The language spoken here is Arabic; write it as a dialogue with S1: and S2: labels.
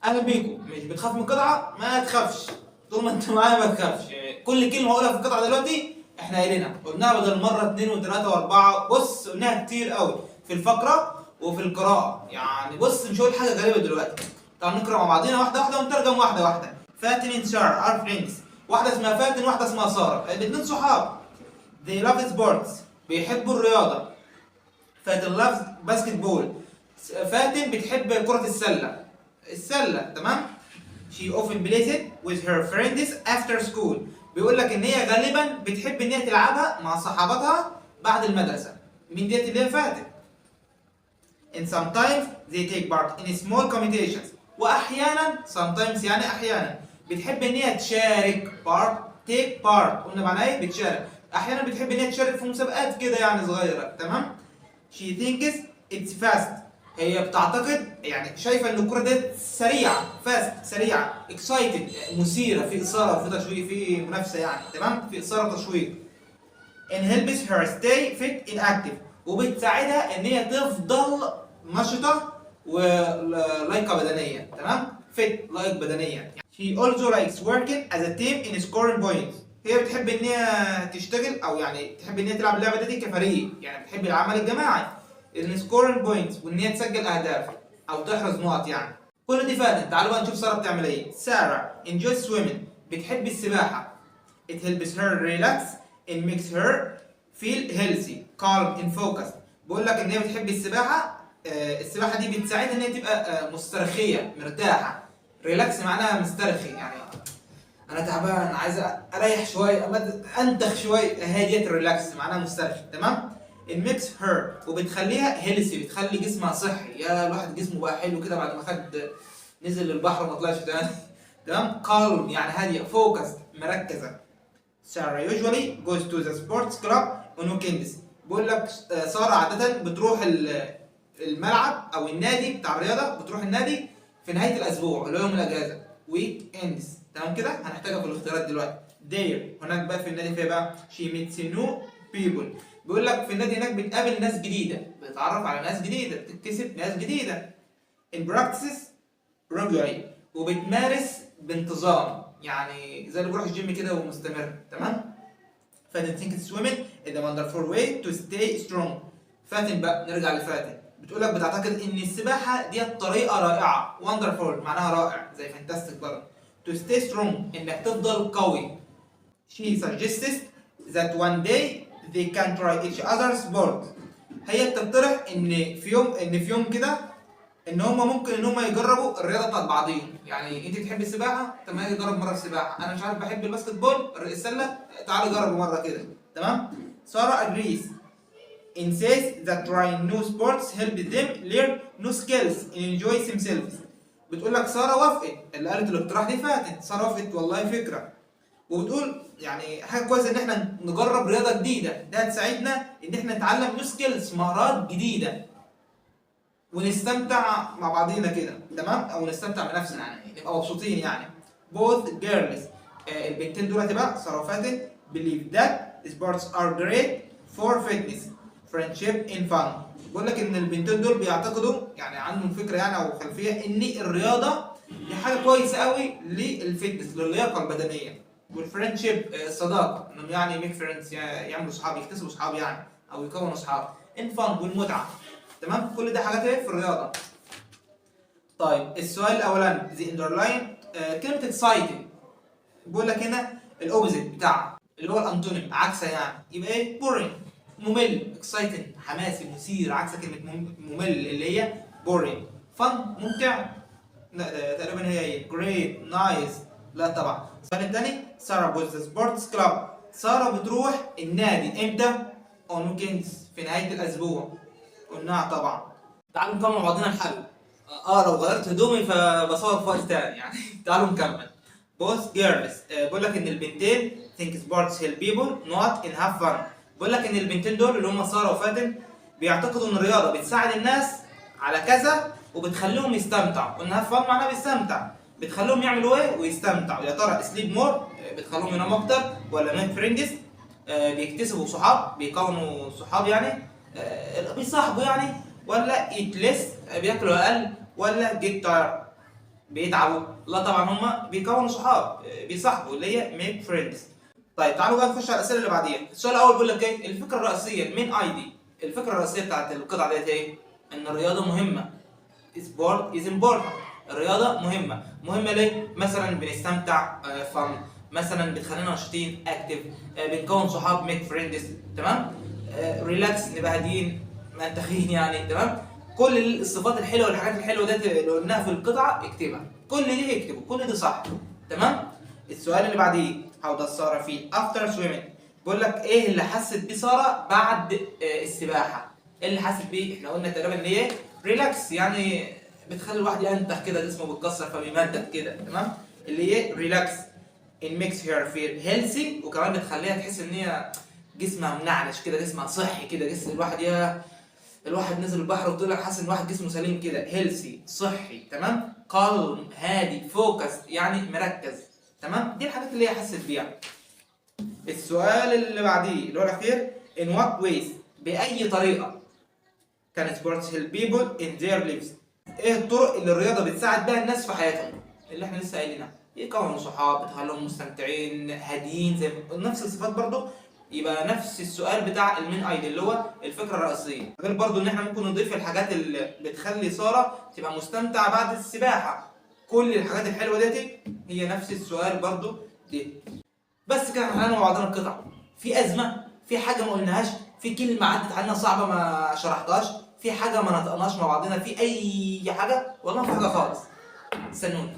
S1: اهلا بيكم. مش بتخاف من القطعه؟ ما تخافش، طول ما انت معايا ما تخافش. كل كلمه هقولها في القطعه دلوقتي احنا قلناها بدل مره واثنين وثلاثه واربعه. بص قلناها كتير قوي في الفقره وفي القراءه. يعني بص مش هقول حاجه غريبه دلوقتي. تعالوا نقرا مع بعضينا واحده واحده ونترجم واحده واحده. فاتن and ساره are friends. واحده اسمها فاتن وواحده اسمها ساره، الاثنين صحاب. they love sports. بيحبوا الرياضه. فاتن loves basketball. فاتن بتحب كره السله، تمام. She often plays it with her friends after school. بيقول لك ان هي غالبا بتحب ان هي تلعبها مع صحاباتها بعد المدرسه. مين ديت اللي هي فاتن؟ And sometimes they take part in small competitions. واحيانا sometimes يعني احيانا بتحب ان هي تشارك take part. قلنا معناها ايه؟ بتشارك. احيانا بتحب ان هي تشارك في مسابقات كده يعني صغيره، تمام. She thinks it's fast. هي بتعتقد يعني شايفه ان الكره دي سريعه، فاست سريعه، اكسايتد مثيره، في اثاره، في تشويق، في منافسه يعني، تمام، في اثاره وتشويق. and helps her stay fit and active. وبتساعدها ان هي تفضل نشطه ولايقه بدنيا، تمام، fit لايق بدنيا. she also likes working as a team in scoring points. هي بتحب ان هي تشتغل او يعني تحب ان هي تلعب اللعبه دي كفريق، يعني بتحب العمل الجماعي، السكورنج بوينتس، وان هي تسجل اهداف او تحرز نقط يعني. كل دي فاتن. تعالوا بقى نشوف ساره بتعمل ايه. ساره enjoys swimming. بتحب السباحه. it helps her relax and makes her feel healthy, calm and focused. بقول لك ان هي بتحب السباحه. السباحه دي بتساعدها ان هي تبقى مسترخيه مرتاحه. ريلاكس معناها مسترخي، يعني انا تعبان عايز اريح شويه، انتخ شويه، هاديه الريلاكس معناها مسترخي، تمام. الميكس هير. وبتخليها هيلثي، بتخلي جسمها صحي. يا الواحد جسمه بقى حلو كده بعد ما نزل للبحر وما طلعش تاني. تمام. كالم يعني هاديه، فوكس مركزه. ساره usually goes to the sports club on weekends. بقول لك ساره عاده بتروح الملعب او النادي بتاع الرياضه، بتروح النادي في نهايه الاسبوع اللي هو يوم الاجازه، ويك اندز، تمام كده. هنحتاجها في الاختيارات دلوقتي. there هناك بقى في النادي فيها بقى she meets new people. بيقول لك في النادي هناك بتقابل ناس جديده، بتتعرف على ناس جديده، بتكتسب ناس جديده. in practices regularly. وبتمارس بانتظام، يعني زي اللي بيروح الجيم كده ومستمر، تمام. فاتن thinks swimming is a wonderful way to stay strong. فاتن بقى نرجع لفاتن. بتقول لك بتعتقد ان السباحه دي طريقه رائعه. wonderful معناها رائع زي fantastic برضه. to stay strong انك تفضل قوي. she suggests that one day they can try each other's sport. هي بتقترح ان في يوم كده ان هم ممكن ان هم يجربوا الرياضه بتاعت بعضيهم. يعني انت بتحب السباحه، طب ما تجرب مره السباحه. انا مش عارف بحب الباسكت بول، السله، تعالوا جربوا مره كده، تمام. ساره agrees and says that trying new sports help them learn new skills and enjoy themselves. بتقول لك ساره وافقت. اللي قالت الاقتراح دي فاتن. ساره وافقت والله فكره، وبتقول يعني حاجه كويسه ان احنا نجرب رياضه جديده، ده هتساعدنا ان احنا نتعلم نيو سكيلز، مهارات جديده، ونستمتع مع بعضينا كده، تمام، او نستمتع بنفسنا يعني، نبقى مبسوطين يعني. both girls. البنتين دول هتبقى ساره وفاتن believe that sports are great for fitness, friendship and fun. بقول لك ان البنتين دول بيعتقدوا يعني عندهم فكره يعني او خلفيه ان الرياضه دي حاجه كويسه قوي للفتنس، للياقه البدنيه، والفريندشيب الصداقه، انهم يعني ميك فريندز، يعملوا صحاب، يكتسبوا صحاب يعني، او يكونوا صحاب. ان فن والمتعه، تمام. كل ده حاجات ايه في الرياضه. طيب السؤال الاولاني ذا اندرلاين. كلمه اكسايتنج بيقول لك هنا الاوبزيت بتاعها اللي هو الانتونيم، عكسها يعني، يبقى ايه؟ بورينج، ممل. اكسايتنج حماسي مثير، عكس كلمه ممل اللي هي بورينج. فن ممتع، لا تقريبا هي جريت نايس، لا طبعا. السؤال الثاني ساره بوز سبورتس كلاب. ساره بتروح النادي امتى؟ اون ويكندز، في نهايه الاسبوع، قلناها طبعا. تعالوا نكمل مع بعضنا الحل. لو غيرت هدومي فبصور في وقت تاني يعني. تعالوا نكمل. both girls. بقول لك ان البنتين think sports help people not in have fun. بقول لك ان البنتين دول اللي هم ساره وفاتن بيعتقدوا ان الرياضه بتساعد الناس على كذا وبتخليهم يستمتعوا. وان have fun معناها بيستمتع، بتخليهم يعملوا ايه ويستمتعوا. يا ترى sleep more بتخليهم يناموا اكتر، ولا make friends بيكتسبوا صحاب، بيكونوا صحاب يعني، بيصاحبوا يعني، ولا eat less بياكلوا اقل، ولا get tired بيتعبوا؟ لا طبعا هم بيكونوا صحاب، بيصاحبوا اللي هي ميك فريندز. طيب تعالوا بقى نخش على الاسئله اللي بعديها. السؤال الاول بيقول لك ايه الفكره الرئيسيه المين ايدي؟ الفكره الرئيسيه بتاعت القطعه ديت ايه؟ ان الرياضه مهمه. sport is important. الرياضه مهمه ليه؟ مثلا بنستمتع، فن، مثلا بتخلينا نشيطين اكتف، بنكون صحاب ميك فريندز، تمام؟ ريلاكس نبقى هاديين منتخين يعني، تمام؟ كل الصفات الحلوه والحاجات الحلوه ديت اللي قلناها في القطعه اكتبها، كل دي اكتبه، كل دي صح، تمام؟ السؤال اللي بعديه how does سارة feel after swimming؟ بيقول لك ايه اللي حست بيه سارة بعد السباحه؟ ايه اللي حست بيه؟ احنا قلنا تقريبا ان هي ريلاكس، يعني بتخلي الواحد ينتخ كده، جسمه بيتكسر فبيمدد كده، تمام؟ اللي هي ريلاكس it makes her feel healthy، وكمان بتخليها تحس ان هي جسمها منعنش كده، جسمها صحي كده، جسم الواحد نزل البحر وطلع حاسس ان الواحد جسمه سليم كده، هيلثي صحي، تمام؟ calm هادي فوكس يعني مركز، تمام؟ دي الحاجات اللي هي حست بيها. السؤال اللي بعديه اللي هو الاخير in what ways؟ باي طريقه can sports help people in their lives؟ ايه الطرق اللي الرياضه بتساعد بيها الناس في حياتهم؟ اللي احنا لسه قايلينها، يكونوا صحاب، بتخليهم مستمتعين هاديين، زي نفس الصفات برضو. يبقى نفس السؤال بتاع المين ايدي اللي هو الفكره الرئيسيه، غير برضو ان احنا ممكن نضيف الحاجات اللي بتخلي ساره تبقى مستمتعه بعد السباحه. كل الحاجات الحلوه ديت هي نفس السؤال برضو دي. بس كده احنا مع بعضنا القطع. في ازمه، في حاجه ما قلناهاش، في كلمه عدت علينا صعبه ما شرحتهاش، في حاجه ما نطقناش مع بعضنا، في اي حاجه؟ والله ما في حاجه خالص. استنوني.